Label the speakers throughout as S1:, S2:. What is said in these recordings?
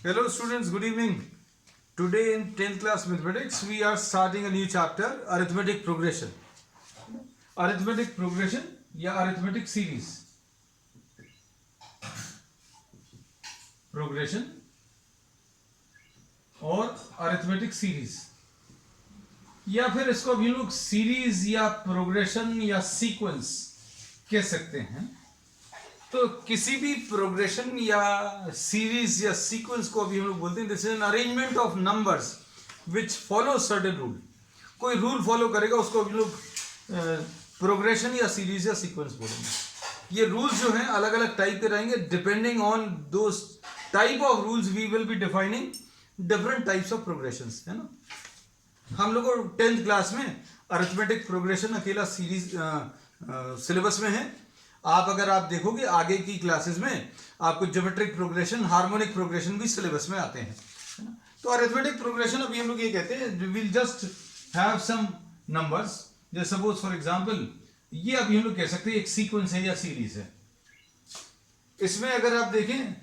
S1: Hello students, good evening. Today in 10th class mathematics we are starting a new chapter, arithmetic progression. Arithmetic progression या arithmetic series. Progression और arithmetic series या फिर इसको अभी लोग series या progression या सीक्वेंस कह सकते हैं. तो किसी भी प्रोग्रेशन या सीरीज या सीक्वेंस को अभी हम लोग बोलते हैं this is an arrangement of numbers which follow certain rule. कोई रूल फॉलो करेगा उसको अभी लोग प्रोग्रेशन या सीरीज या सीक्वेंस बोलेंगे. ये रूल्स जो हैं अलग अलग टाइप के रहेंगे. Depending on those type of rules we will be defining different types of progressions, है ना. हम लोग को 10th क्लास में अरिथमेटिक प्रोग्रेशन अकेला सीरीज सिलेबस में है. आप अगर आप देखोगे आगे की क्लासेस में आपको ज्योमेट्रिक प्रोग्रेशन, हार्मोनिक प्रोग्रेशन भी सिलेबस में आते हैं, है ना. तो अरिथमेटिक प्रोग्रेशन अभी हम लोग ये कहते हैं we will just have some numbers. जैसे सपोज फॉर एग्जांपल ये अभी हम लोग कह सकते हैं एक सीक्वेंस है या सीरीज है. इसमें अगर आप देखें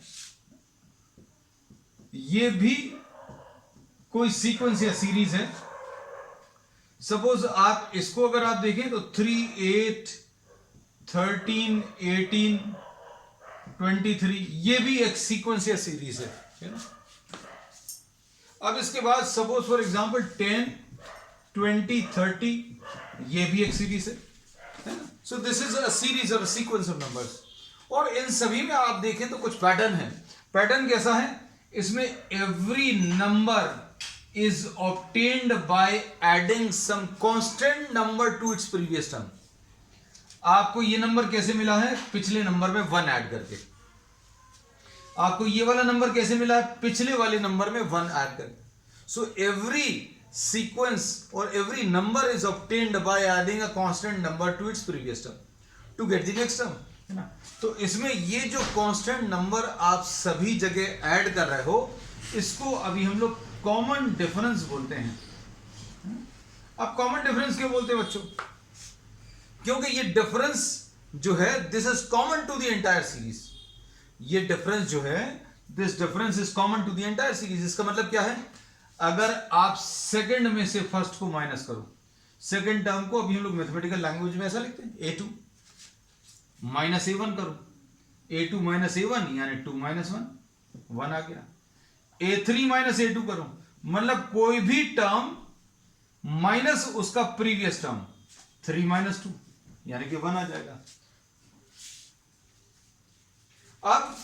S1: ये भी कोई सीक्वेंस या सीरीज है. सपोज आप इसको अगर आप देखें तो 3, 8, 13, 18, 23 ये भी एक सीक्वेंस या सीरीज है ना. अब इसके बाद सपोज फॉर एग्जांपल 10, 20, 30 ये भी एक सीरीज है ना. So this is a series और सीक्वेंस ऑफ नंबर्स. और इन सभी में आप देखें तो कुछ पैटर्न है. पैटर्न कैसा है? इसमें every number is obtained by adding some constant number to its previous term. आपको ये नंबर कैसे मिला है? पिछले नंबर में 1 ऐड करके. आपको ये वाला नंबर कैसे मिला है? पिछले वाले नंबर में 1 ऐड करके. So every sequence or every number is obtained by adding a constant number to its previous term to get the next term, है ना. तो इसमें ये जो constant number आप सभी जगह ऐड कर रहे हो इसको अभी हम लोग कॉमन डिफरेंस बोलते हैं. अब कॉमन डिफरेंस क्यों बोलते हैं बच्चों? क्योंकि ये डिफरेंस जो है this is common to the entire series. ये डिफरेंस जो है this difference is common to the entire series. इसका मतलब क्या है? अगर आप सेकंड में से फर्स्ट को माइनस करो, सेकंड टर्म को अभी हम लोग मैथमेटिकल लैंग्वेज में ऐसा लिखते हैं a2 माइनस a1 करो. a2 माइनस a1 यानी 2 माइनस 1 आ गया. a3 माइनस a2 करो मतलब कोई भी टर्म माइनस उसका प्रीवियस टर्म 3 माइनस 2 यानी कि 1 आ जाएगा. अब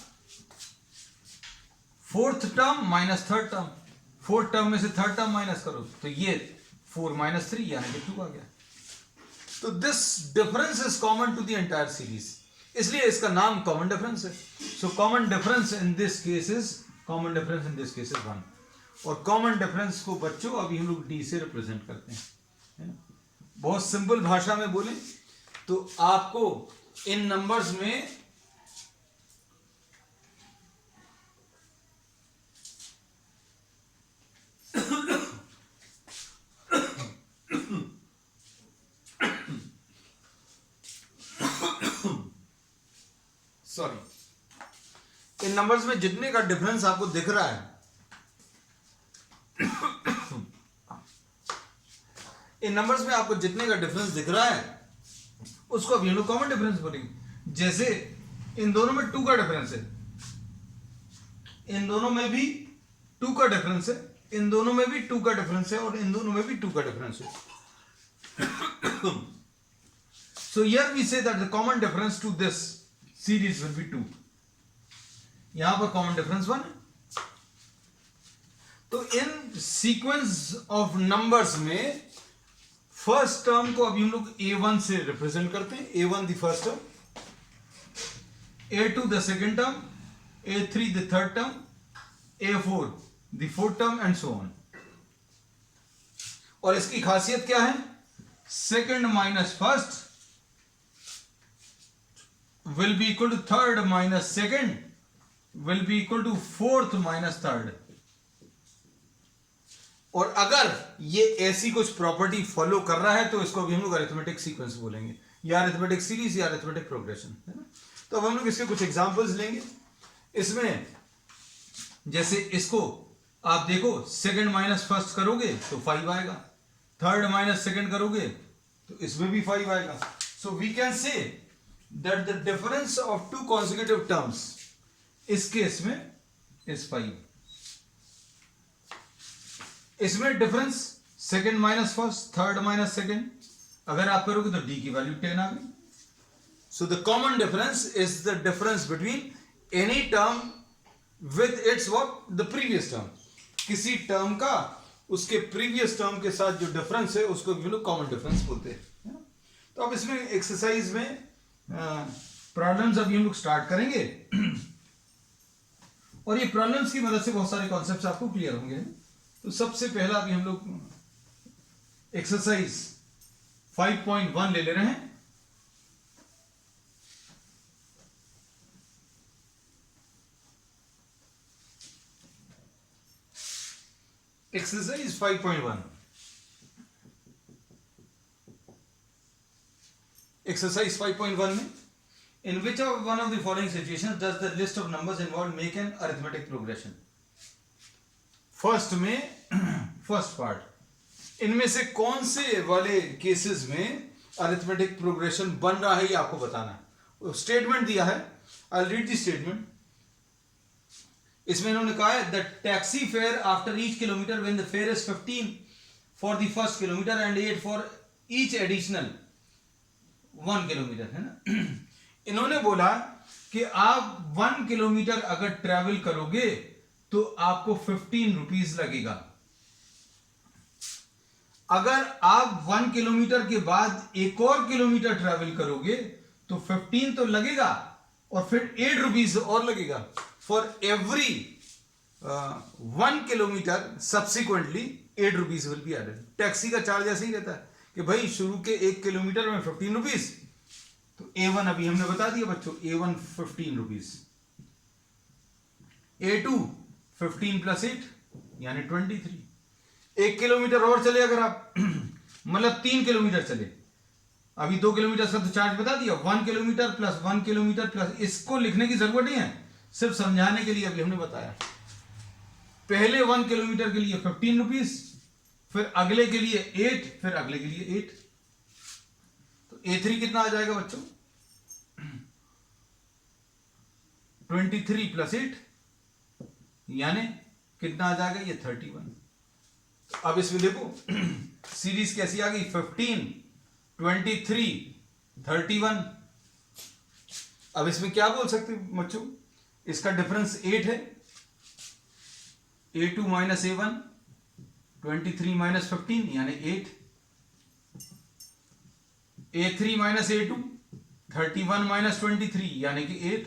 S1: fourth term minus third term, fourth term में से थर्ड टर्म माइनस करो तो ये 4 माइनस 3 यानी कि 2 आ गया. तो this difference is common to the entire series, इसलिए इसका नाम कॉमन डिफरेंस है. So common difference in this case is common difference in this case is 1. और कॉमन डिफरेंस को बच्चों अभी हम लोग डी से रिप्रेजेंट करते हैं, है ना. बहुत सिंपल भाषा में बोलें तो आपको इन नंबर्स में सॉरी इन नंबर्स में जितने का डिफरेंस आपको दिख रहा है इन नंबर्स में आपको जितने का डिफरेंस दिख रहा है उसको अभी हम लोग कॉमन डिफरेंस बोलेंगे. जैसे इन दोनों में 2 का डिफरेंस है, इन दोनों में भी 2 का डिफरेंस है, इन दोनों में भी 2 का डिफरेंस है और इन दोनों में भी 2 का डिफरेंस है. So here we say that the common difference to this series will be 2. यहां पर कॉमन डिफरेंस 1 है. तो इन सीक्वेंस ऑफ नंबर्स में फर्स्ट टर्म को अभी हम लोग a1 से रिप्रेजेंट करते हैं. a1 the first term, a2 the second term, a3 the third term, a4 the fourth term and so on. और इसकी खासियत क्या है? Second minus first will be equal to third minus second will be equal to fourth minus third. और अगर ये ऐसी कुछ प्रॉपर्टी फॉलो कर रहा है तो इसको भी हम लोग अरिथमेटिक सीक्वेंस बोलेंगे या अरिथमेटिक सीरीज या अरिथमेटिक प्रोग्रेशन, है ना. तो अब हम लोग इसके कुछ एग्जांपल्स लेंगे. इसमें जैसे इसको आप देखो, सेकंड माइनस फर्स्ट करोगे तो 5 आएगा, थर्ड माइनस सेकंड करोगे तो इसमें भी 5 आएगा. So we can say that the difference of two consecutive terms इस केस में इज 5. इसमें difference second minus first, third minus second, अगर आप करोगे तो डी की वैल्यू 10 आ गई. So the common difference is the difference between any term with its what the previous term. किसी टर्म का उसके प्रीवियस टर्म के साथ जो डिफरेंस है उसको हम लोग कॉमन डिफरेंस बोलते हैं. तो अब इसमें एक्सरसाइज में प्रॉब्लम्स अभी हम लोग स्टार्ट करेंगे और ये प्रॉब्लम्स की मदद से बहुत सारे कॉन्सेप्ट्स आपको क्लियर होंगे. तो सबसे पहला अभी हम लोग एक्सरसाइज 5.1 ले रहे हैं. एक्सरसाइज 5.1. एक्सरसाइज 5.1 में in which of one of the following situations does the list of numbers involved make an arithmetic progression. First में फर्स्ट पार्ट, इनमें से कौन से वाले केसेस में अरिथमेटिक प्रोग्रेशन बन रहा है ये आपको बताना है. स्टेटमेंट दिया है, I will read the statement. इसमें इन्होंने कहा है the taxi fare after each kilometre when the fair is 15 for the first kilometre and 8 for each additional 1 kilometre, है ना. इन्होंने बोला कि आप 1 किलोमीटर अगर ट्रेवल करोगे तो आपको 15 रुपीज लगेगा. अगर आप 1 किलोमीटर के बाद एक और किलोमीटर ट्रेवल करोगे तो 15 तो लगेगा और फिर 8 रुपीज और लगेगा. For every 1 kilometre subsequently 8 rupees will be added. Taxi का चार्ज ऐसे ही रहता है कि भाई शुरू के 1 किलोमीटर में 15 रुपीज. तो A1 अभी हमने बता दिया बच्चों, A1 15 रुपीज, A2 15 प्लस 8 यानी 23. 1 किलोमीटर और चले अगर आप मतलब 3 किलोमीटर चले, अभी 2 किलोमीटर का तो चार्ज बता दिया, 1 किलोमीटर प्लस 1 किलोमीटर प्लस, इसको लिखने की जरूरत नहीं है, सिर्फ समझाने के लिए अभी हमने बताया. पहले 1 किलोमीटर के लिए 15 रुपीज, फिर अगले के लिए 8, फिर अगले के लिए 8. तो A3 कितना आ जाएगा बच्चों, 23 प्लस 8 यानी कितना आ जाएगा, ये 31. अब इसमें देखो सीरीज कैसी आ गई, 15, 23, 31. अब इसमें क्या बोल सकते बच्चों, इसका डिफरेंस 8 है. A2 माइनस A1, 23 माइनस 15 यानी 8. A3 माइनस A2, 31 माइनस 23 यानी कि 8.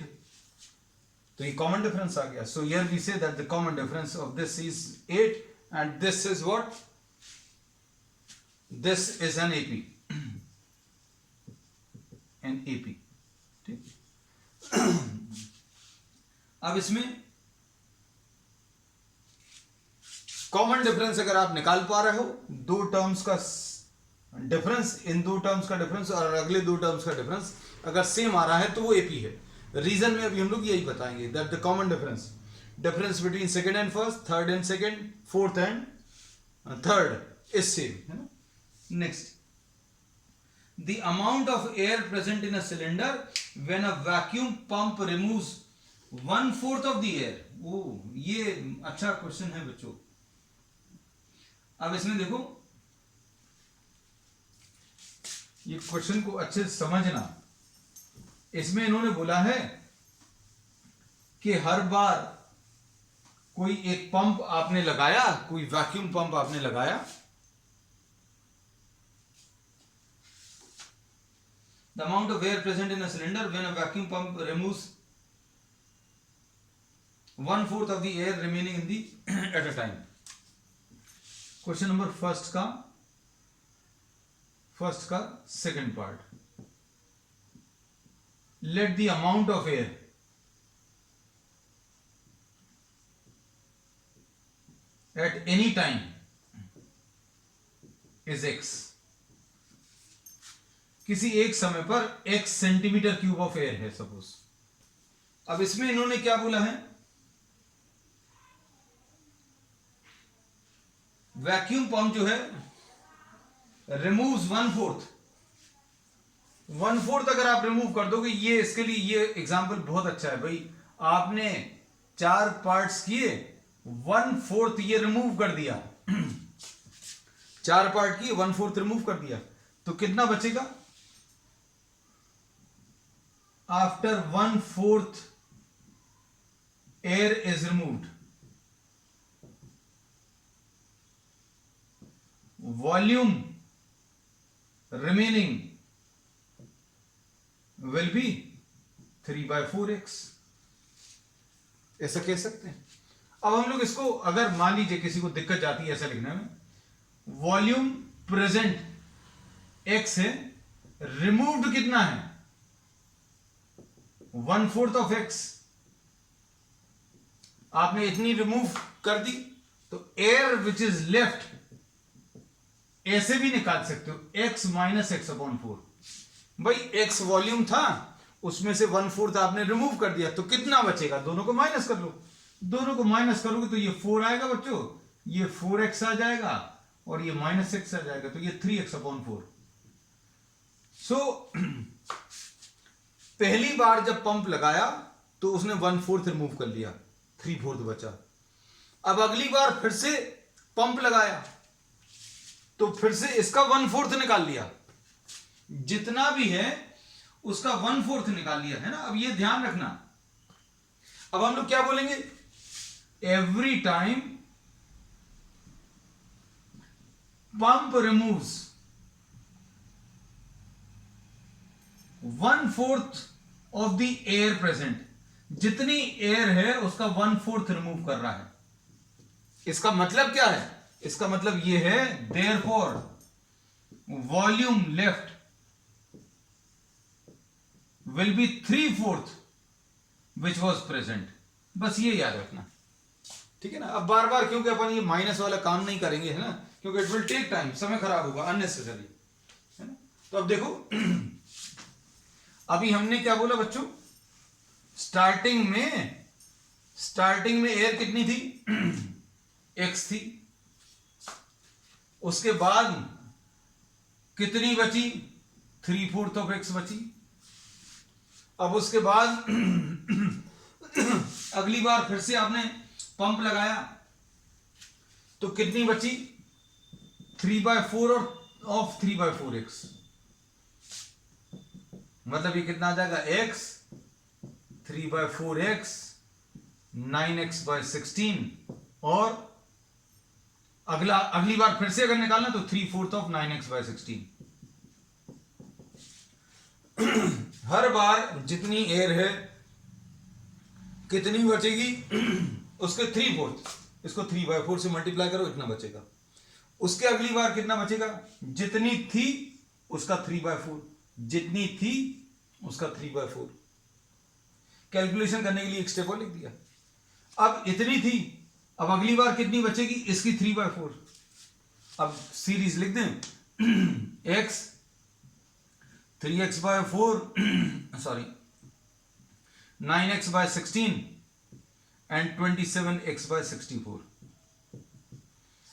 S1: तो ये कॉमन डिफरेंस आ गया. So here we say that the common difference of this is 8 and this is what, this is an AP. An AP. ठीक. अब इसमें कॉमन डिफरेंस अगर आप निकाल पा रहे हो, दो टर्म्स का डिफरेंस, इन दो टर्म्स का डिफरेंस और अगले दो टर्म्स का डिफरेंस अगर सेम आ रहा है तो वो AP है. रीजन में अभी हम लोग यही बताएंगे that the common difference between second and first, third and second, fourth and third is same, है ना. Next, the amount of air present in a cylinder when a vacuum pump removes 1/4 of the air. ओ ये अच्छा question है बच्चों. अब इसमें देखो, ये क्वेश्चन को अच्छे से समझना. इसमें इन्होंने बोला है कि हर बार कोई एक पंप आपने लगाया, कोई वैक्यूम पंप आपने लगाया, the amount of air present in a cylinder when a vacuum pump removes 1/4 of the air remaining in the at a time. Question number first का second part, let the amount of air at any time is x. किसी एक समय पर x centimetre cube of air है suppose. अब इसमें इन्होंने क्या बोला है वैक्यूम पंप जो है रिमूव्स 1/4, 1/4 अगर आप रिमूव कर दोगे, ये इसके लिए ये एग्जांपल बहुत अच्छा है भाई। आपने 4 पार्ट्स किए, 1/4 ये रिमूव कर दिया 4 पार्ट किए, 1/4 रिमूव कर दिया, तो कितना बचेगा? After 1/4 air is removed, volume remaining will be 3/4x, ऐसा कह सकते हैं। अब हम लोग इसको, अगर मान लीजिए किसी को दिक्कत जाती है ऐसा लिखने में, वॉल्यूम प्रेजेंट x है, रिमूव्ड कितना है? 1/4 ऑफ x। आपने इतनी रिमूव कर दी, तो एयर विच इज लेफ्ट ऐसे भी निकाल सकते हो, x माइनस एक्स अपॉन 4। भाई x वॉल्यूम था, उसमें से 1/4 आपने रिमूव कर दिया, तो कितना बचेगा? दोनों को माइनस कर लो, दोनों को माइनस करोगे तो ये 4 आएगा बच्चों, ये 4x आ जाएगा और ये माइनस एक्स आ जाएगा, तो ये 3x अपॉन 4। सो पहली बार जब पंप लगाया तो उसने 1/4 रिमूव कर लिया, 3/4 बचा। अब अगली बार फिर से पंप लगाया तो फिर से इसका 1/4 निकाल लिया, जितना भी है उसका 1/4 निकाल लिया, है ना। अब ये ध्यान रखना, अब हम लोग क्या बोलेंगे? Every time pump removes 1/4 of the air present, जितनी एयर है उसका 1/4 रिमूव कर रहा है। इसका मतलब क्या है? इसका मतलब यह है therefore volume left will be 3/4 which was present. बस ये याद रखना, ठीक है ना। अब बार बार क्योंकि अपन ये माइनस वाला काम नहीं करेंगे, है ना, क्योंकि इट विल टेक टाइम, समय खराब होगा अननेसेसरी, है ना। तो अब देखो अभी हमने क्या बोला बच्चों? स्टार्टिंग में एयर कितनी थी? x थी। उसके बाद कितनी बची? 3/4 ऑफ x बची। अब उसके बाद अगली बार फिर से आपने पंप लगाया तो कितनी बची? 3/4 ऑफ 3/4x, मतलब ये कितना आ जाएगा? x 3/4x 9x/16, और अगली बार फिर से अगर निकालना तो 3/4 ऑफ 9x/16। हर बार जितनी एयर है कितनी बचेगी? उसके 3/4, इसको 3/4 से मल्टीप्लाई करो, इतना बचेगा। उसके अगली बार कितना बचेगा? जितनी थी उसका 3/4, जितनी थी उसका 3/4। कैलकुलेशन करने के लिए एक स्टेप और लिख दिया। अब इतनी थी, अब अगली बार कितनी बचेगी? इसकी 3/4। अब सीरीज लिख दें, x 3x/4 sorry 9x/16 and 27x/64।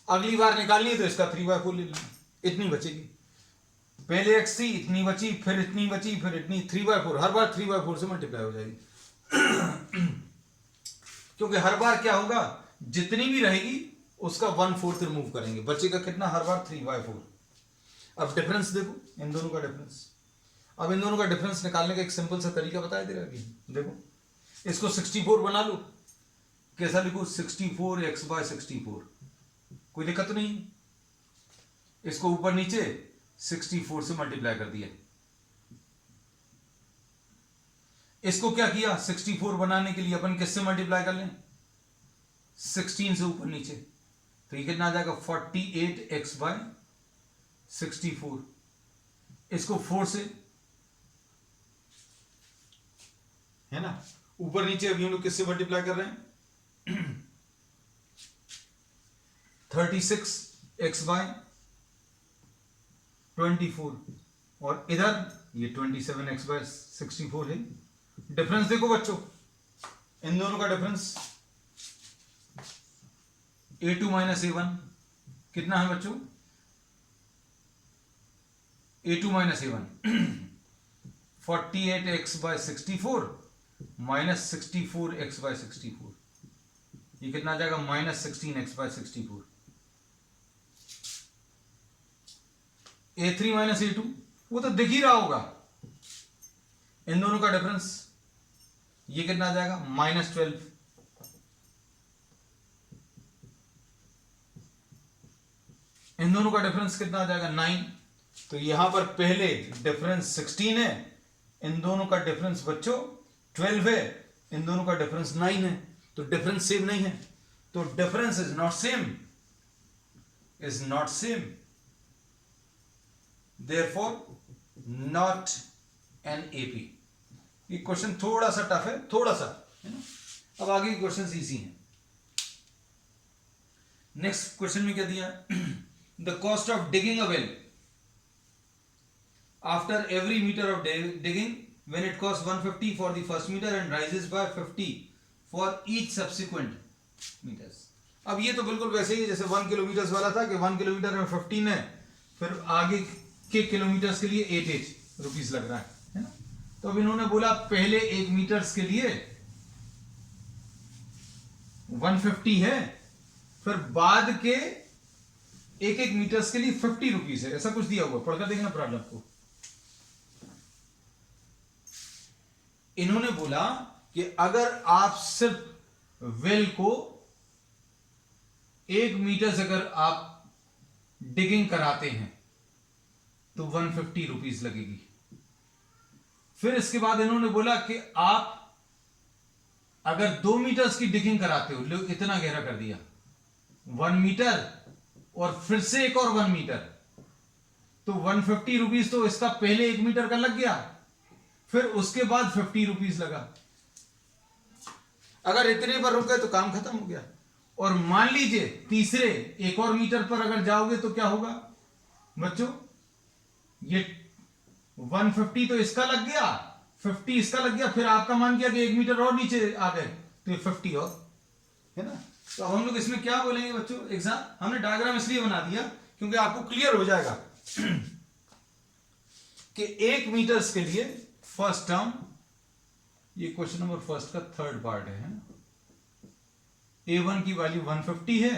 S1: अगली बार निकालनी है तो इसका 3/4 ले लेना, इतनी बचेगी। पहले x थी, इतनी बची, फिर इतनी बची, फिर इतनी, 3/4। हर बार 3/4 से मल्टीप्लाई हो जाएगी क्योंकि हर बार क्या होगा? जितनी भी रहेगी उसका 1/4 रिमूव करेंगे, बचेगा कितना? हर बार 3/4। अब डिफरेंस देखो, इन दोनों का डिफरेंस। अब इन दोनों का डिफरेंस निकालने का एक सिंपल सा तरीका बताया दे रहा है। देखो, इसको 64 बना लो। कैसा लिखो? 64x/64। कोई दिक्कत नहीं। इसको ऊपर नीचे 64 से मल्टीप्लाई कर दिया। इसको क्या किया? 64 बनाने के लिए अपन किससे मल्टीप्लाई कर लें? 16 से ऊपर नीचे, तो ये कितना आ जाएगा? 48x/64। इसको 4 से, है ना, ऊपर नीचे। अभी हम लोग किससे मल्टीप्लाई कर रहे हैं? 36x/24, और इधर ये 27x/64 है। डिफरेंस देखो बच्चों, इन दोनों का डिफरेंस a2 - a1 कितना है बच्चों? A2 minus A1 48x/64 minus 64x/64, ये कितना आ जाएगा? Minus 16x/64। A3 minus A2 वो तो दिख ही रहा होगा, इन दोनों का डिफरेंस, ये कितना आ जाएगा? माइनस 12। इन दोनों का डिफरेंस कितना आ जाएगा? 9। तो यहां पर पहले डिफरेंस 16 है, इन दोनों का डिफरेंस बच्चों 12 है, इन दोनों का डिफरेंस 9 है, तो डिफरेंस सेम नहीं है, तो difference is not same, is not same, therefore not an AP. ये क्वेश्चन थोड़ा सा टफ है, थोड़ा सा, है ना। अब आगे के क्वेश्चन इजी हैं। नेक्स्ट क्वेश्चन में क्या दिया? The cost of digging a well after every meter of digging, when it costs 150 for the first meter and rises by 50 for each subsequent meters। अब ये तो बिल्कुल वैसे ही जैसे 1 किलोमीटर वाला था कि 1 किलोमीटर में 15 है, फिर आगे के किलोमीटर्स के लिए 88 रुपीज लग रहा है ना। तो अब इन्होंने बोला पहले 1 मीटर्स के लिए 150 है, फिर बाद के एक मीटर्स के लिए 50 रुपीज है, ऐसा कुछ दिया हुआ, पढ़कर देखना प्रॉब्लम को। इन्होंने बोला कि अगर आप सिर्फ वेल को 1 मीटर से अगर आप डिगिंग कराते हैं तो 150 रुपीज लगेगी। फिर इसके बाद इन्होंने बोला कि आप अगर 2 मीटर्स की डिगिंग कराते हो, लोग इतना गहरा कर दिया, 1 मीटर और फिर से एक और 1 मीटर, तो 150 रुपीज तो इसका पहले 1 मीटर का लग गया, फिर उसके बाद 50 रुपीज लगा। अगर इतने पर रुक गए तो काम खत्म हो गया। और मान लीजिए तीसरे एक और मीटर पर अगर जाओगे तो क्या होगा बच्चों? ये 150 तो इसका लग गया, 50 इसका लग गया, फिर आपका मान किया कि 1 मीटर और नीचे आ गए तो ये 50 और, है ना। तो अब हम लोग इसमें क्या बोलेंगे बच्चों? एग्जाम हमने डायग्राम इसलिए बना दिया क्योंकि आपको क्लियर हो जाएगा कि 1 मीटर्स के लिए फर्स्ट टर्म, ये क्वेश्चन नंबर फर्स्ट का थर्ड पार्ट है ना। A1 की वैल्यू 150 है,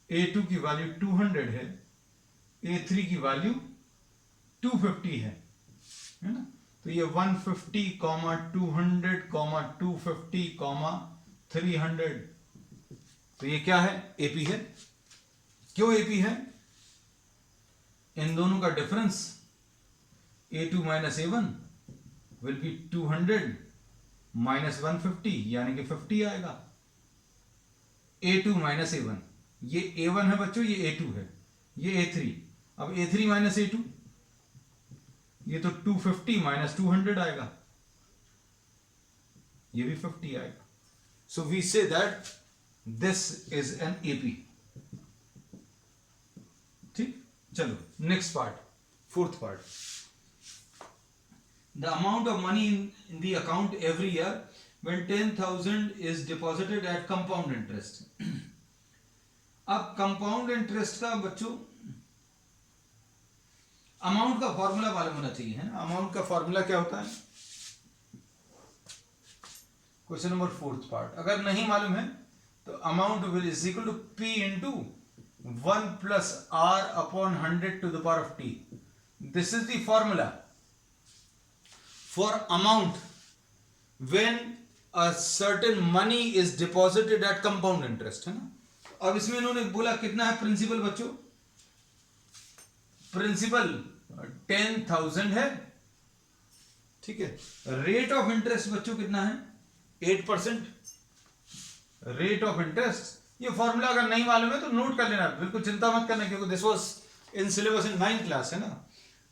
S1: A2 की वैल्यू 200 है, A3 की वैल्यू 250 है ना। तो ये 150, 200, 250, 300, तो ये क्या है? एपी है। क्यों एपी है? इन दोनों का difference A2 minus A1 will be 200 minus 150 यानी कि 50 आएगा। A2 माइनस A1, ये A1 है बच्चों, ये A2 है, ये A3। अब A3 माइनस A2, ये तो 250 माइनस 200 आएगा, ये भी 50 आएगा। So we say that this is an AP. ठीक, चलो next part, fourth part. The amount of money in the account every year when 10,000 is deposited at compound interest। अब compound interest का बच्चों अमाउंट का फॉर्मूला मालूम होना चाहिए, है ना। अमाउंट का फॉर्मूला क्या होता है? क्वेश्चन नंबर फोर्थ पार्ट अगर नहीं मालूम है तो amount will is equal to P into 1 plus R upon 100 to the power of T। This is the formula for amount when a certain money is deposited at compound interest, है ना। अब इसमें इन्होंने बोला कितना है प्रिंसिपल बच्चों? Principal 10,000 है, ठीक है। रेट ऑफ इंटरेस्ट बच्चों कितना है? 8%। रेट ऑफ इंटरेस्ट, ये फॉर्मूला अगर नहीं मालूम है तो नोट कर लेना, बिल्कुल चिंता मत करना क्योंकि this was in syllabus in 9th class, है ना।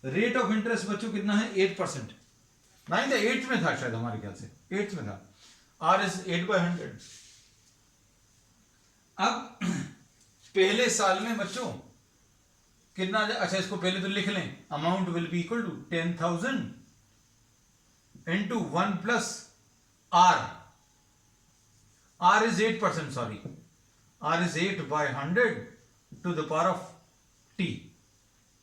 S1: रेट ऑफ इंटरेस्ट बच्चों कितना है? 8%। 9th या 8th में था शायद, हमारे ख्याल से 8th में था। R इज 8/100। अब पहले साल में बच्चों कितना? अच्छा इसको पहले तो लिख लें, amount will be equal to 10,000 into 1 plus R। R इज 8%, सॉरी, R इज 8/100 to the power of T,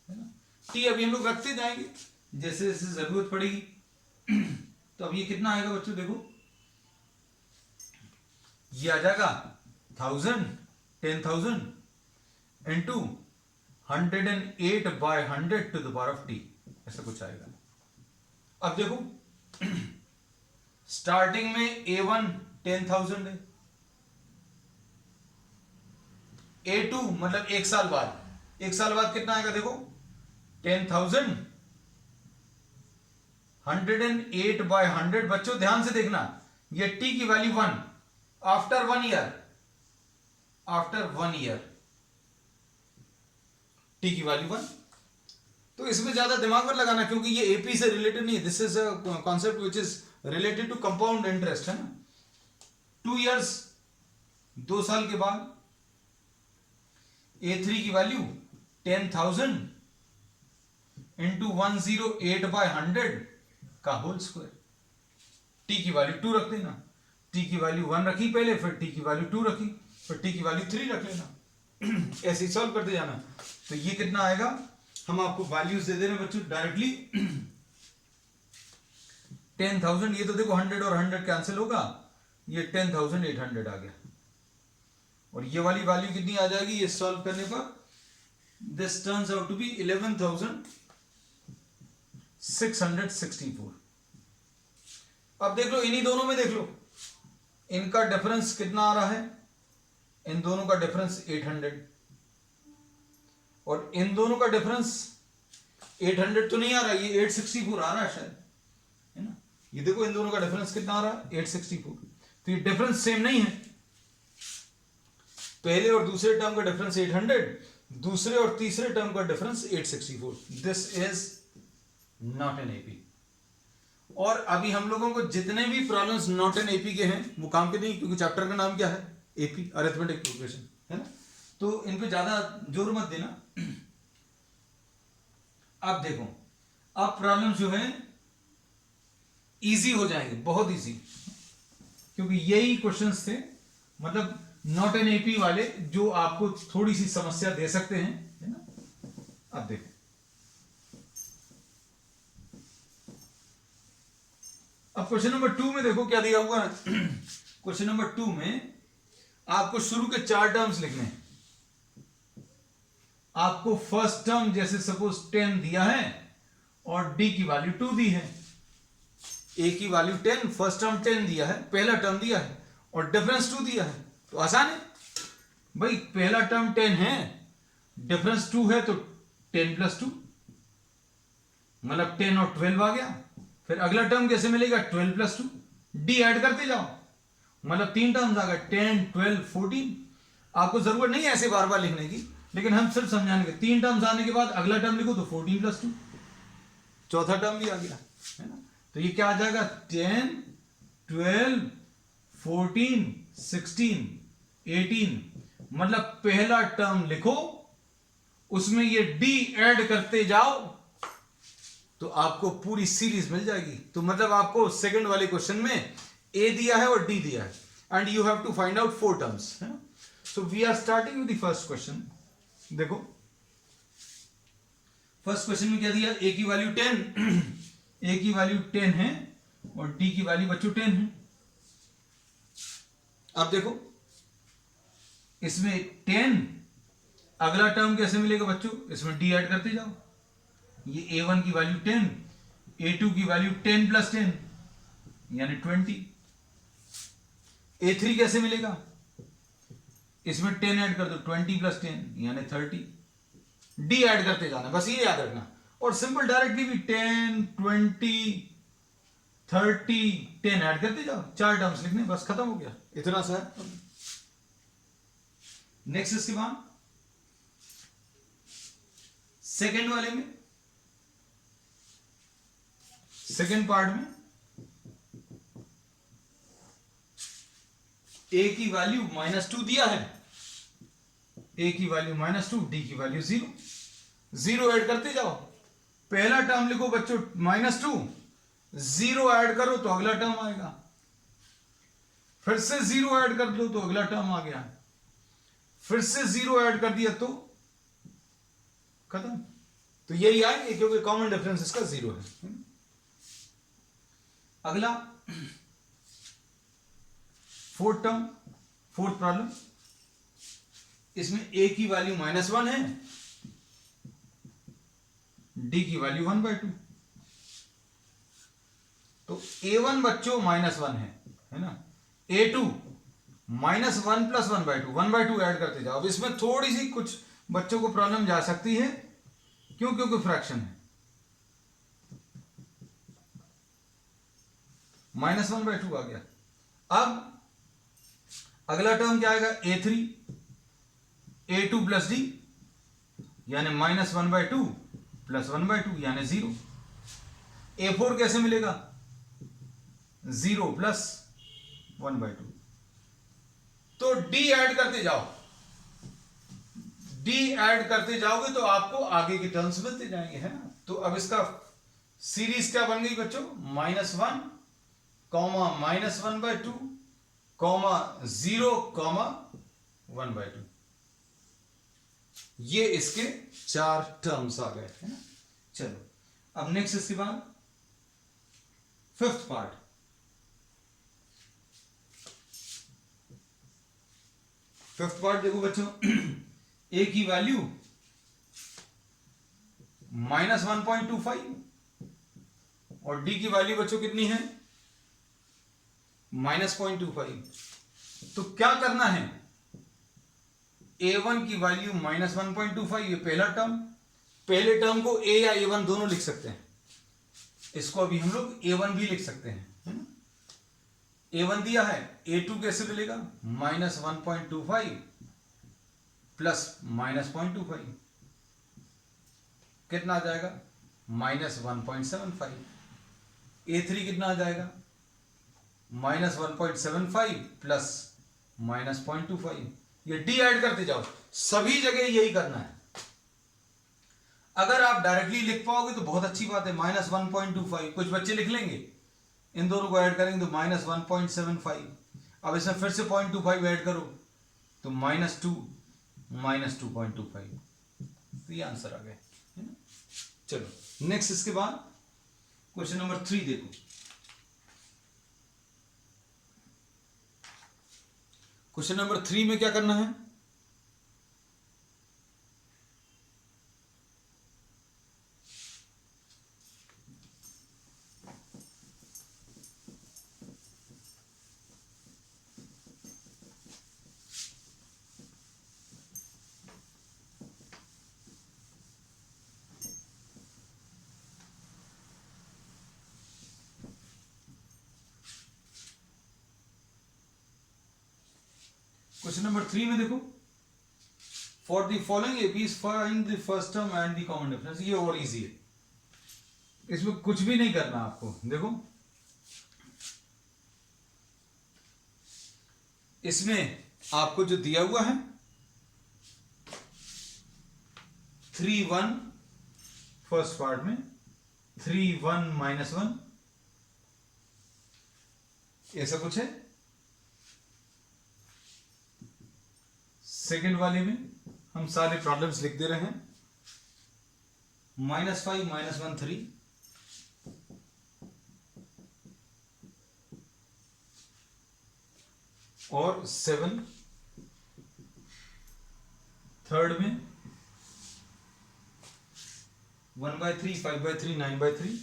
S1: है ना। टी अभी हम लोग रखते जाएंगे जैसे जैसे जरूरत पड़ेगी। तो अब ये कितना आएगा बच्चों, देखो ये आ जाएगा 1000, 10,000 into 108/100 to the power of T, ऐसा कुछ आएगा। अब देखो स्टार्टिंग में A1 10,000 है, A2 मतलब एक साल बाद, एक साल बाद कितना आएगा देखो 10,000 108/100। बच्चों ध्यान से देखना, ये t की value 1 after 1 year, after 1 year t की वैल्यू 1। तो इसमें ज्यादा दिमाग मत लगाना क्योंकि ये एपी से रिलेटेड नहीं, this is a concept which is related to compound interest, है ना। 2 इयर्स, 2 साल के बाद A3 की वैल्यू 10,000 इंटू 108/100 का होल स्क्वायर। t की वैल्यू 2 रख देना, t की वैल्यू 1 रखी पहले, फिर t की वैल्यू 2 रखी, फिर t की वैल्यू 3 रख लेना। ऐसे ही सॉल्व करते जाना। तो ये कितना आएगा, हम आपको वैल्यूज दे दे रहे हैं बच्चों डायरेक्टली। 10,000, ये तो देखो 100 और 100 कैंसिल होगा, ये 10,800 आ गया। और ये वाली वैल्यू कितनी आ जाएगी ये सॉल्व करने पर, this turns out to be 11,664। अब देख लो इन्हीं दोनों में, देख लो इनका डिफरेंस कितना आ रहा है, इन दोनों का डिफरेंस 800 और इन दोनों का डिफरेंस 800 तो नहीं आ रहा, ये 864 आ रहा है शायद, है ना। ये देखो इन दोनों का डिफरेंस कितना आ रहा है 864। तो ये डिफरेंस सेम नहीं है, पहले और दूसरे टर्म का डिफरेंस 800, दूसरे और तीसरे टर्म का difference 864। This is not an AP. और अभी हम लोगों को जितने भी प्रॉब्लम्स नॉट एन एपी के हैं वो काम के नहीं, क्योंकि चैप्टर का नाम क्या है, एपी, अरिथमेटिक प्रोग्रेशन, है ना। तो इन पे ज्यादा जोर मत देना। अब देखो, अब प्रॉब्लम जो है इजी हो जाएंगे, बहुत इजी, क्योंकि यही क्वेश्चंस थे, मतलब नॉट एन एपी वाले जो आपको थोड़ी सी समस्या दे सकते हैं, है ना। अब देखो, अब क्वेश्चन नंबर 2 में देखो क्या दिया हुआ है। क्वेश्चन नंबर 2 में आपको शुरू के 4 टर्म्स लिखने हैं। आपको फर्स्ट टर्म जैसे सपोज 10 दिया है और d की वैल्यू 2 दी है, a की वैल्यू 10, फर्स्ट टर्म 10 दिया है, पहला टर्म दिया है और डिफरेंस 2 दिया है, तो आसान है भाई। पहला टर्म 10 है, डिफरेंस 2 है, तो 10 + 2 मतलब 10 और 12 आ गया। फिर अगला टर्म कैसे मिलेगा, 12 + 2, d ऐड करते जाओ, मतलब 3 टर्म्स आ गए, 10, 12, 14। आपको जरूरत नहीं है ऐसे बार बार लिखने की, लेकिन हम सिर्फ समझाने के, 3 टर्म्स आने के बाद अगला टर्म लिखो तो 14 + 2, चौथा टर्म भी आ गया, है ना। तो ये क्या आ जाएगा, 10, 12, 14, 16, 18, मतलब पहला टर्म लिखो, उसमें ये d ऐड करते जाओ तो आपको पूरी सीरीज मिल जाएगी। तो मतलब आपको सेकंड वाले क्वेश्चन में a दिया है और d दिया है, and you have to find out 4 terms, है ना। So we are starting with the first question. देखो फर्स्ट क्वेश्चन में क्या दिया, a की वैल्यू 10, a की वैल्यू 10 है और d की वैल्यू बच्चों 10 है। अब देखो इसमें 10, अगला टर्म कैसे मिलेगा बच्चों, इसमें d ऐड करते जाओ, ये a1 की वैल्यू 10, a2 की वैल्यू 10 + 10 यानी 20, a3 कैसे मिलेगा, इसमें 10 ऐड कर दो, 20 + 10 यानी 30, d ऐड करते जाना, बस ये याद रखना। और सिंपल डायरेक्टली भी 10, 20, 30, 10 ऐड करते जाओ, 4 टर्म्स लिखने, बस खत्म हो गया, इतना सा है। नेक्स्ट इसके बाद सेकेंड वाले में, सेकेंड पार्ट में a की वैल्यू -2 दिया है, a की वैल्यू -2, d की वैल्यू 0, 0 ऐड करते जाओ, पहला टर्म लिखो बच्चों -2, 0 ऐड करो तो अगला टर्म आएगा, फिर से 0 ऐड कर दो तो अगला टर्म आ गया, फिर से 0 ऐड कर दिया तो खत्म। तो यही आएंगे क्योंकि कॉमन डिफरेंस इसका 0 है। अगला फोर्थ टर्म, फोर्थ प्रॉब्लम, इसमें a की वैल्यू -1 है, d की वैल्यू 1/2। तो a1 बच्चों -1 है ना, a2 -1 + 1/2, 1/2 ऐड करते जाओ। अब इसमें थोड़ी सी कुछ बच्चों को प्रॉब्लम जा सकती है, क्यों? क्योंकि फ्रैक्शन है। -1/2 आ गया। अब अगला टर्म क्या आएगा? a3 a2 + d यानी -1/2 + 1/2 यानी 0। a4 कैसे मिलेगा? 0 + 1/2। तो d ऐड करते जाओ, d ऐड करते जाओगे तो आपको आगे के टर्म्स मिलते जाएंगे, है ना। तो अब इसका सीरीज क्या बन गई बच्चों? -1, -1/2, 0, 1/2। ये इसके 4 टर्म्स आ गए, है ना। चलो अब नेक्स्ट, इसके बाद फिफ्थ पार्ट। फिफ्थ पार्ट देखो बच्चों, a की वैल्यू -1.25 और d की वैल्यू बच्चों कितनी है? -0.25। तो क्या करना है? a1 की वैल्यू -1.25, ये पहला टर्म, पहले टर्म को a या a1 दोनों लिख सकते हैं। इसको अभी हम लोग a1 भी लिख सकते हैं, है ना। a1 दिया है, a2 कैसे मिलेगा? -1.25 + -0.25 कितना आ जाएगा? -1.75। a3 कितना आ जाएगा? -1.75 + -0.25। ये d ऐड करते जाओ, सभी जगह यही करना है। अगर आप डायरेक्टली लिख पाओगे तो बहुत अच्छी बात है, -1.25। कुछ बच्चे लिख लेंगे, इन दोनों को ऐड करेंगे तो -1.75। अब इसमें फिर से 0.25 ऐड करो तो -2 -2.25। तो ये आंसर आ गया, है ना। चलो नेक्स्ट, इसके बाद क्वेश्चन नंबर 3 देखो। क्वेश्चन नंबर 3 में क्या करना है? क्वेश्चन नंबर 3 में देखो, for the following APs find the first term and the common difference. ये और इजी है, इसमें कुछ भी नहीं करना आपको। देखो इसमें आपको जो दिया हुआ है 3 1 फर्स्ट पार्ट में, 3 1 -1 ऐसा कुछ है। सेकेंड वाले में हम सारे प्रॉब्लम्स लिख दे रहे हैं, -5 -1 3, और 7। थर्ड में 1/3 5/3 9/3,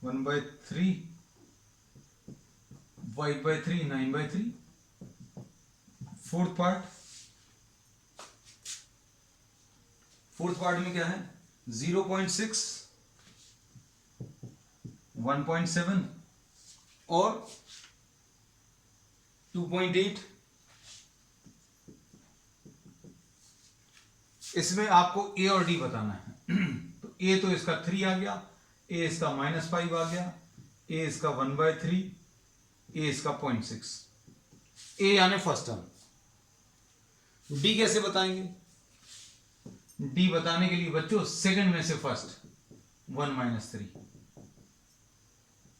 S1: 1/3 8/3 9/3। फोर्थ पार्ट में क्या है? 0.6 1.7 और 2.8। इसमें आपको a और d बताना है। तो a तो इसका 3 आ गया, a इसका -5 आ गया, a इसका 1/3, a इसका 0.6। a यानी फर्स्ट टर्म। d कैसे बताएंगे? d बताने के लिए बच्चों सेकंड में से फर्स्ट 1 - 3।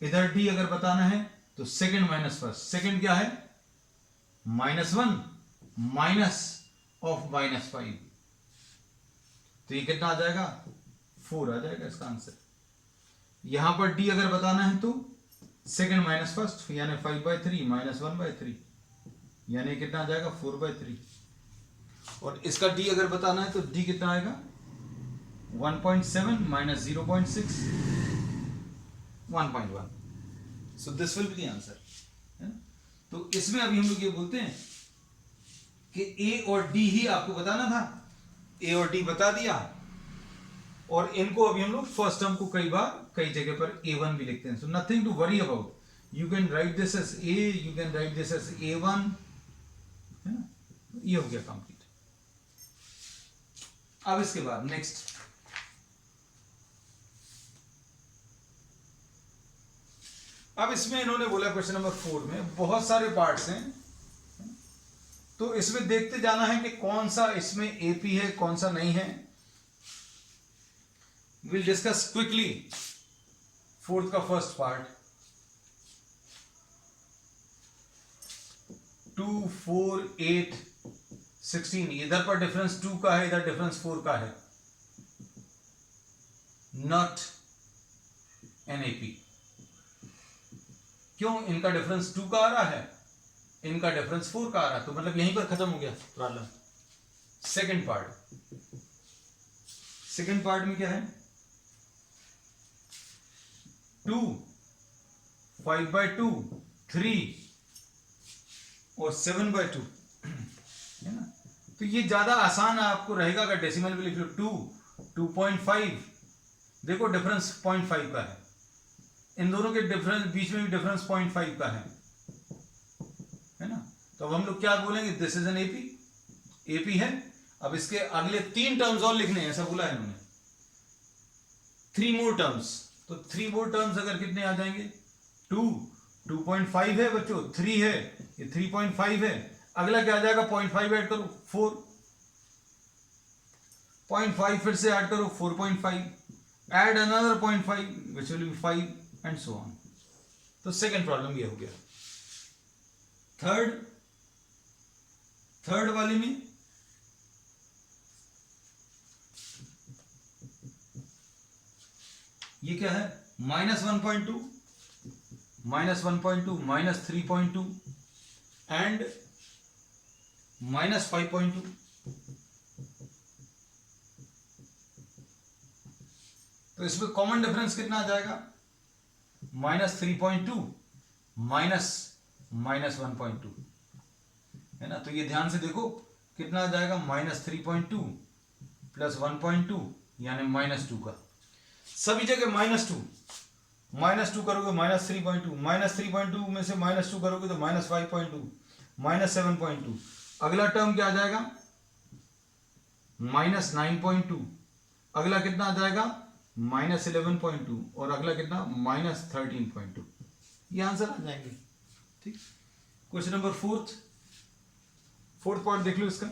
S1: इधर d अगर बताना है तो सेकंड माइनस फर्स्ट। सेकंड क्या है? -1 - ऑफ -5, तो ये कितना आ जाएगा 4 आ जाएगा इसका आंसर। यहां पर डी अगर बताना है तो सेकंड माइनस फर्स्ट, यानी 5/3 -1/3, यानी कितना आ जाएगा 4/3। और इसका डी अगर बताना है तो डी कितना आएगा 1.7 - 0.6 1.1। So this will be the answer, है ना। तो इसमें अभी हम लोग ये बोलते हैं कि ए और डी ही आपको बताना था, ए और डी बता दिया, और इनको अभी हम लोग फर्स्ट टर्म को कई बार कई जगह पर A1 भी लिखते हैं। So nothing to worry about, you can write this as A, you can write this as A1, है ना। ये हो गया कंप्लीट। अब इसके बाद नेक्स्ट, अब इसमें इन्होंने बोला क्वेश्चन नंबर 4 में बहुत सारे पार्ट्स हैं, तो इसमें देखते जाना है कि कौन सा इसमें एपी है कौन सा नहीं है। विल डिस्कस क्विकली फोर्थ का फर्स्ट पार्ट। 2, 4, 8, 16, इधर पर डिफरेंस 2 का है, इधर डिफरेंस 4 का है, नॉट एन एपी। क्यों? इनका डिफरेंस 2 का आ रहा है, इनका डिफरेंस 4 का आ रहा है, तो मतलब यहीं पर खत्म हो गया प्रॉब्लम। सेकंड पार्ट में क्या है 2, 5/2, 3 और 7/2, है ना। तो ये ज्यादा आसान आपको रहेगा अगर डेसिमल में लिख लो 2, 2.5, देखो डिफरेंस 0.5 का है, इन दोनों के डिफरेंस बीच में भी डिफरेंस 0.5 का है ना। तो अब हम लोग क्या बोलेंगे, दिस इज एन एपी है। अब इसके अगले 3 टर्म्स और लिखने हैं, ऐसा बोला है इन्होंने, 3 मोर टर्म्स। तो 3 मोर टर्म्स अगर कितने आ जाएंगे, 2, 2.5 है बच्चों, 3 है, ये 3.5 है, अगला क्या आ जाएगा 0.5 ऐड करो 4, 0.5 फिर से ऐड करो 4.5, add another 0.5 which will be 5 and so on. तो सेकंड प्रॉब्लम ये हो गया। थर्ड वाले में ये क्या है, -1.2, -1.2, -3.2 एंड -5.2। तो इसमें कॉमन डिफरेंस कितना आ जाएगा, -3.2 -1.2, है ना। तो ये ध्यान से देखो कितना आ जाएगा, -3.2 + 1.2 यानी -2 का, सभी जगह -2 करोगे -3.2 में से -2 करोगे तो -5.2 -7.2। अगला टर्म क्या आ जाएगा -9.2, अगला कितना आ जाएगा -11.2 और अगला कितना -13.2। ये आंसर आ जाएंगे, ठीक। क्वेश्चन नंबर फोर्थ पॉइंट देख लो इसका।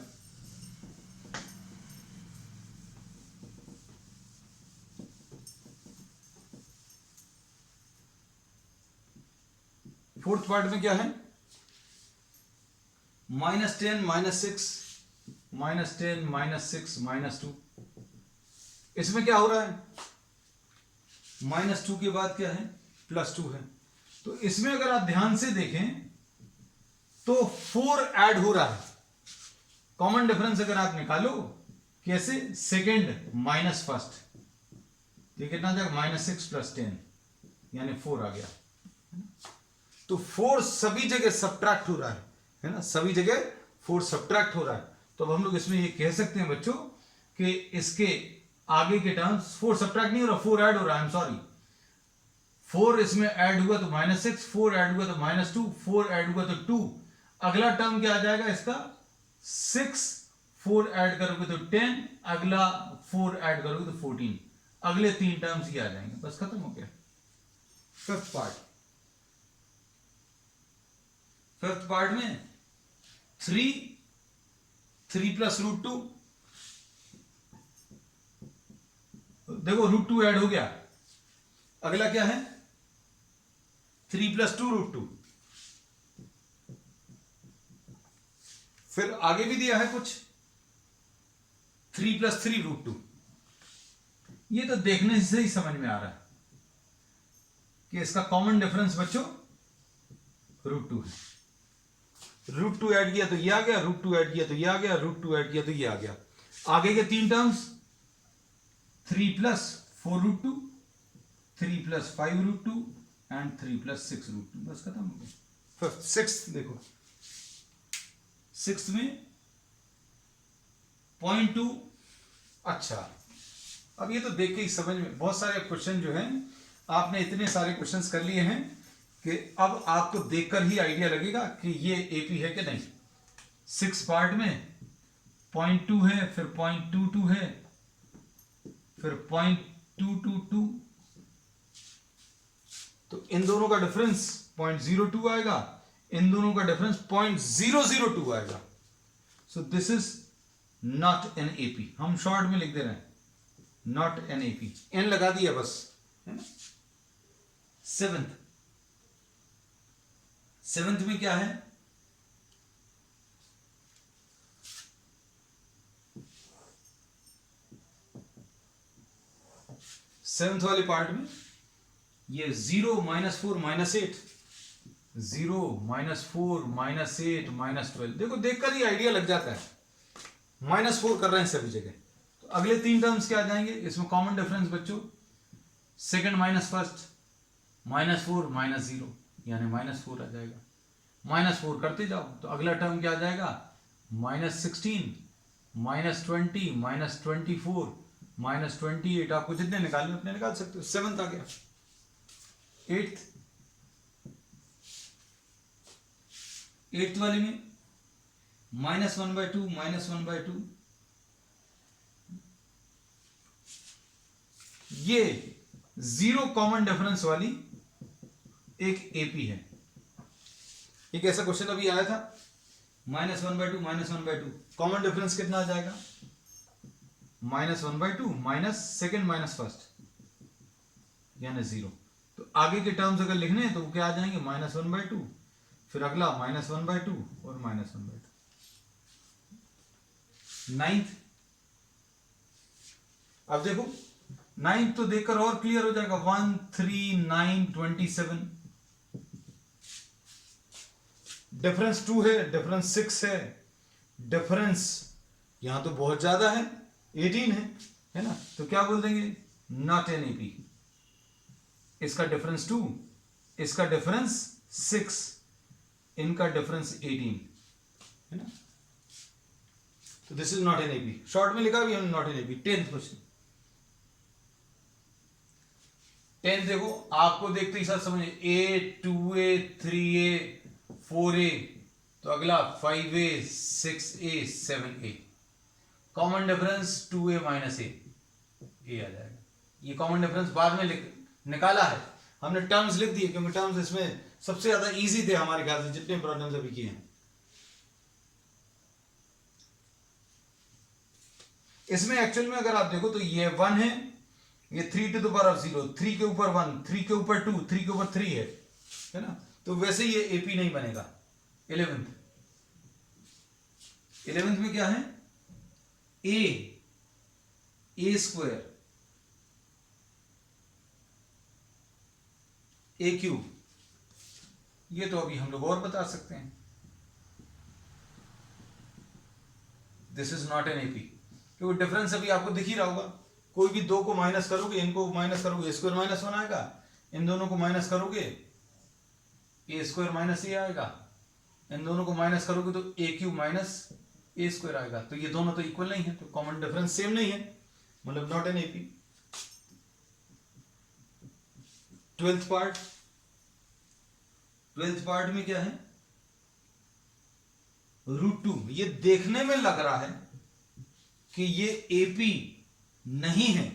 S1: फोर्थ पार्ट में क्या है, -10, -6, -10, -6, -2। इसमें क्या हो रहा है, -2 के बाद क्या है +2 है। तो इसमें अगर आप ध्यान से देखें तो 4 ऐड हो रहा है। कॉमन डिफरेंस अगर आप निकालो कैसे, सेकंड माइनस फर्स्ट, ये कितना आ जाएगा -6 + 10 यानी 4 आ गया। तो 4 सभी जगह सब्ट्रैक्ट हो रहा है ना, सभी जगह 4 सब्ट्रैक्ट हो रहा है। तो अब हम लोग इसमें ये कह सकते हैं बच्चों कि इसके आगे के टर्म्स 4 सब्ट्रैक्ट नहीं हो रहा, 4 ऐड हो रहा है, आई एम सॉरी। 4 इसमें ऐड हुआ तो -6, 4 ऐड हुआ तो -2, 4 ऐड हुआ तो 2। अगला टर्म क्या आ जाएगा इसका 6, 4 ऐड करोगे तो 10, अगला 4 ऐड करोगे तो 14। अगले 3 टर्म्स ये आ जाएंगे, बस खत्म हो गया। फिफ्थ पार्ट में 3 + √2, देखो √2 ऐड हो गया। अगला क्या है 3 + 2 √2। फिर आगे भी दिया है कुछ, 3 + 3 √2। ये तो देखने से ही समझ में आ रहा है कि इसका कॉमन डिफरेंस बच्चों √2 है। √2 ऐड किया तो ये आ गया, √2 ऐड किया तो ये आ गया, √2 ऐड किया तो ये आ गया। आगे के 3 टर्म्स 3 + 4 √2, 3 + 5 √2 एंड 3 + 6 √2। बस खत्म हो गया। सिक्स देखो, सिक्स में 0.2। अच्छा, अब ये तो देख के ही समझ में, बहुत सारे क्वेश्चन जो हैं आपने इतने सारे क्वेश्चंस कर लिए हैं कि अब आपको देखकर ही आइडिया लगेगा कि ये एपी है कि नहीं। 6 पार्ट में 0.2 है, फिर 0.22 है, फिर 0.222, तो इन दोनों का डिफरेंस 0.02 आएगा, इन दोनों का डिफरेंस 0.002 आएगा। So this is not an AP. हम शॉर्ट में लिख दे रहे हैं नॉट एन एपी, एन लगा दिया बस, है ना। सेवेंथ में क्या है? सेवेंथ वाले पार्ट में ये 0 - 4 - 8, 0 - 4 - 8 - 12। देखो देखकर ही आइडिया लग जाता है, -4 कर रहे हैं सभी जगह। तो अगले 3 टर्म्स क्या आ जाएंगे इसमें कॉमन डिफरेंस बच्चों? सेकंड माइनस फर्स्ट, -4 - 0 यानी -4 आ जाएगा। -4 करते जाओ तो अगला टर्म क्या आ जाएगा? -16, -20, -24, -28। आपको जितने निकालने उतने निकाल सकते हो। सेवंथ आ गया। एट्थ वाले में -1/2, -1/2। ये 0 कॉमन डिफरेंस वाली एक एपी है। एक ऐसा क्वेश्चन अभी आया था, -1/2, -1/2, कॉमन डिफरेंस कितना आ जाएगा? -1/2 माइनस सेकेंड माइनस फर्स्ट यानी 0। तो आगे के टर्म्स अगर लिखने हैं तो वो क्या आ जाएंगे? -1/2, फिर अगला -1/2 और -1/2। नाइन्थ, अब देखो नाइन्थ तो देखकर और क्लियर हो जाएगा। 1, 3, 9, 27। डिफरेंस 2 है, डिफरेंस 6 है, डिफरेंस यहां तो बहुत ज्यादा है, 18 है ना। तो क्या बोल देंगे? Not an AP. इसका डिफरेंस 2, इसका डिफरेंस 6, इनका डिफरेंस 18 है ना। तो this is not an AP. Short में लिखा भी हमने not an AP. 10th question, 10 देखो, आपको देखते ही साथ समझे A, 2A, 3A, 4A, तो अगला 5A, 6A, 7A। Common difference 2A - A, A आ जाएगा। ये कॉमन डिफरेंस बाद में निकाला है हमने, टर्म्स लिख दिए क्योंकि टर्म्स इसमें सबसे ज्यादा इजी थे हमारे ख्याल से जितने प्रॉब्लम्स अभी किए हैं। इसमें एक्चुअल में अगर आप देखो तो ये 1 है, ये 3 to the power of 0, 3 के ऊपर 1, 3 के ऊपर 2, 3 के ऊपर 3 है ना। तो वैसे ये एपी नहीं बनेगा। 11th में क्या है? a square, a cube. ये तो अभी हम लोग और बता सकते हैं, this is not an AP, क्योंकि डिफरेंस अभी आपको दिख ही रहा होगा। कोई भी दो को माइनस करोगे, इनको माइनस करोगे, स्क्वायर -1 आएगा, इन दोनों को माइनस करोगे ए स्क्वायर माइनस ए आएगा, इन दोनों को माइनस करोगे तो ए क्यूब माइनस ए स्क्वायर आएगा। तो ये दोनों तो इक्वल नहीं है, तो कॉमन डिफरेंस सेम नहीं है, मतलब not an AP. 12th part में क्या है? √2। ये देखने में लग रहा है कि ये एपी नहीं है।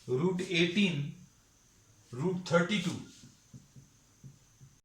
S1: √18, √32